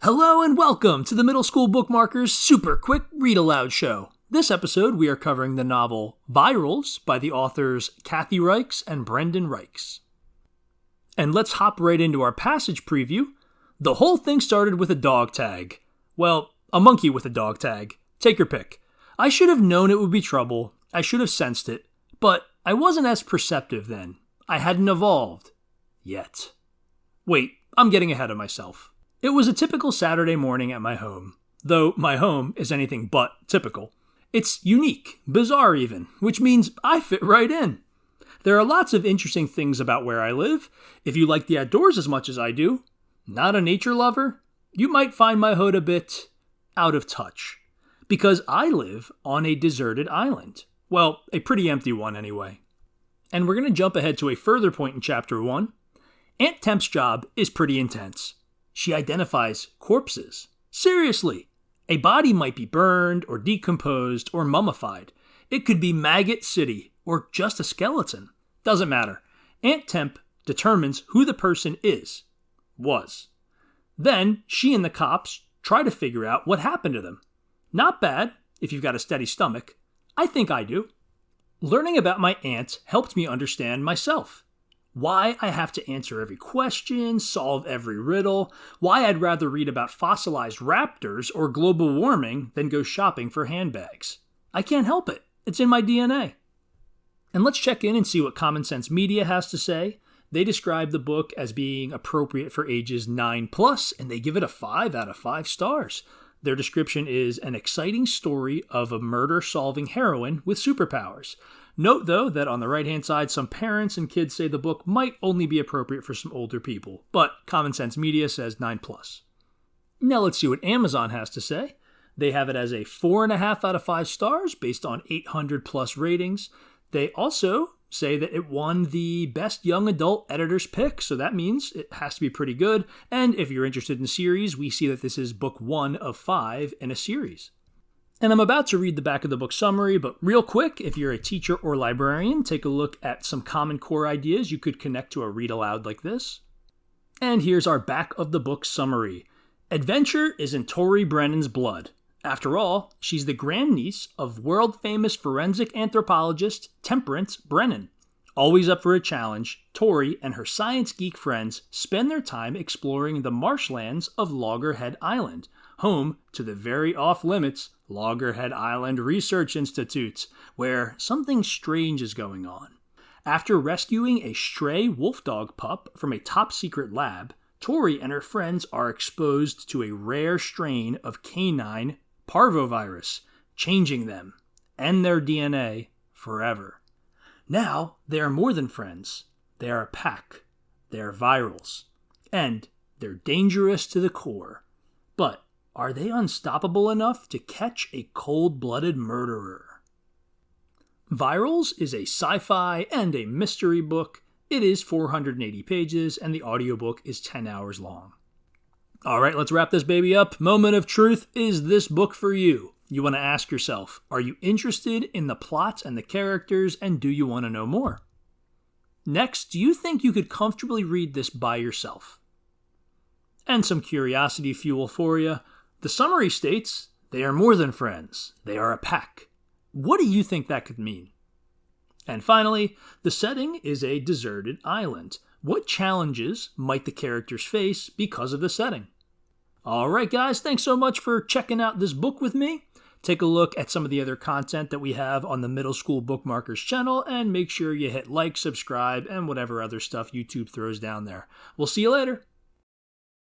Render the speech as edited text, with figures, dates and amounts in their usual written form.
Hello and welcome to the Middle School Bookmarkers Super Quick Read Aloud Show. This episode we are covering the novel Virals by the authors Kathy Reichs and Brendan Reichs. And let's hop right into our passage preview. The whole thing started with a dog tag. Well, a monkey with a dog tag. Take your pick. I should have known it would be trouble. I should have sensed it. But I wasn't as perceptive then. I hadn't evolved. Yet. Wait, I'm getting ahead of myself. It was a typical Saturday morning at my home, though my home is anything but typical. It's unique, bizarre even, which means I fit right in. There are lots of interesting things about where I live. If you like the outdoors as much as I do, not a nature lover, you might find my hood a bit out of touch. Because I live on a deserted island. Well, a pretty empty one anyway. And we're going to jump ahead to a further point in Chapter 1. Aunt Temp's job is pretty intense. She identifies corpses. Seriously, a body might be burned or decomposed or mummified. It could be Maggot City or just a skeleton. Doesn't matter. Aunt Temp determines who the person was. Then she and the cops try to figure out what happened to them. Not bad if you've got a steady stomach. I think I do. Learning about my aunt helped me understand myself. Why I have to answer every question, solve every riddle, why I'd rather read about fossilized raptors or global warming than go shopping for handbags. I can't help it. It's in my DNA. And let's check in and see what Common Sense Media has to say. They describe the book as being appropriate for ages 9+, and they give it a 5 out of 5 stars. Their description is an exciting story of a murder-solving heroine with superpowers. Note, though, that on the right-hand side, some parents and kids say the book might only be appropriate for some older people, but Common Sense Media says 9+. Now let's see what Amazon has to say. They have it as a 4.5 out of 5 stars based on 800+ ratings. They also say that it won the Best Young Adult Editor's Pick, so that means it has to be pretty good. And if you're interested in series, we see that this is book 1 of 5 in a series. And I'm about to read the back of the book summary, but real quick, if you're a teacher or librarian, take a look at some common core ideas you could connect to a read aloud like this. And here's our back of the book summary. Adventure is in Tori Brennan's blood. After all, she's the grandniece of world-famous forensic anthropologist Temperance Brennan. Always up for a challenge, Tori and her science geek friends spend their time exploring the marshlands of Loggerhead Island, home to the very off-limits Loggerhead Island Research Institute, where something strange is going on. After rescuing a stray wolf dog pup from a top-secret lab, Tori and her friends are exposed to a rare strain of canine parvovirus, changing them and their DNA forever. Now, they are more than friends. They are a pack. They are virals. And they're dangerous to the core. But are they unstoppable enough to catch a cold-blooded murderer? Virals is a sci-fi and a mystery book. It is 480 pages, and the audiobook is 10 hours long. All right, let's wrap this baby up. Moment of truth. Is this book for you? You want to ask yourself, are you interested in the plot and the characters, and do you want to know more? Next, do you think you could comfortably read this by yourself? And some curiosity fuel for you. The summary states, they are more than friends. They are a pack. What do you think that could mean? And finally, the setting is a deserted island. What challenges might the characters face because of the setting? All right, guys, thanks so much for checking out this book with me. Take a look at some of the other content that we have on the Middle School Bookmarkers channel, and make sure you hit like, subscribe, and whatever other stuff YouTube throws down there. We'll see you later.